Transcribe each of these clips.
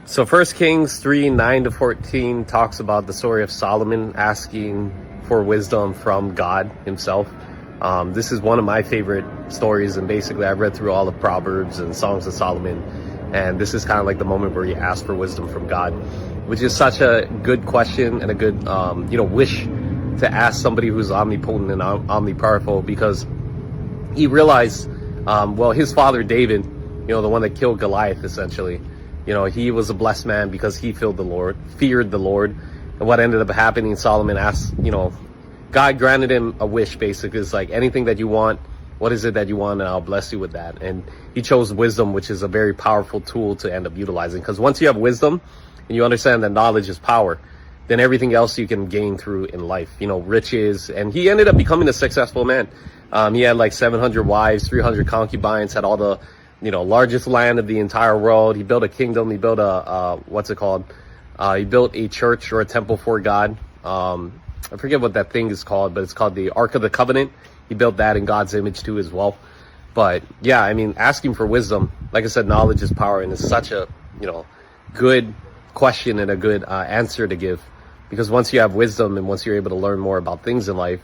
So First Kings 3:9-14 talks about the story of Solomon asking for wisdom from God himself. This is one of my favorite stories, and basically I've read through all the Proverbs and Songs of Solomon, and this is kind of like the moment where he asked for wisdom from God, which is such a good question and a good wish to ask somebody who's omnipotent and omnipowerful, because he realized, his father David, the one that killed Goliath essentially, he was a blessed man because he feared the Lord. And what ended up happening, Solomon asked, God granted him a wish, basically. It's like, anything that you want, what is it that you want, and I'll bless you with that. And he chose wisdom, which is a very powerful tool to end up utilizing. Because once you have wisdom and you understand that knowledge is power, then everything else you can gain through in life, riches. And he ended up becoming a successful man. He had like 700 wives, 300 concubines, had all the largest land of the entire world. He built a kingdom. He built he built a church or a temple for God. I forget what that thing is called, but it's called the Ark of the Covenant. He built that in God's image too as well. But yeah, I mean, asking for wisdom, like I said, knowledge is power, and it's such a, good question and a good answer to give. Because once you have wisdom and once you're able to learn more about things in life,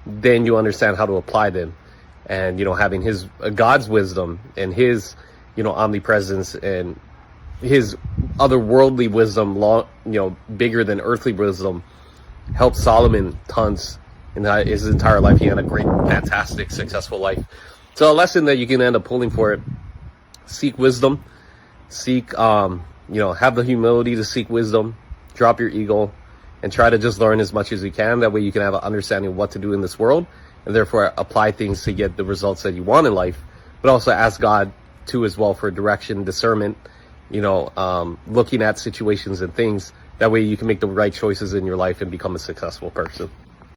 then you understand how to apply them. And having God's wisdom and his omnipresence and his otherworldly wisdom, bigger than earthly wisdom, helped Solomon tons in his entire life. He had a great, fantastic, successful life. So a lesson that you can end up pulling for it: seek wisdom, have the humility to seek wisdom, drop your ego, and try to just learn as much as you can. That way you can have an understanding of what to do in this world, and therefore apply things to get the results that you want in life. But also ask God too as well for direction, discernment, looking at situations and things. That way you can make the right choices in your life and become a successful person.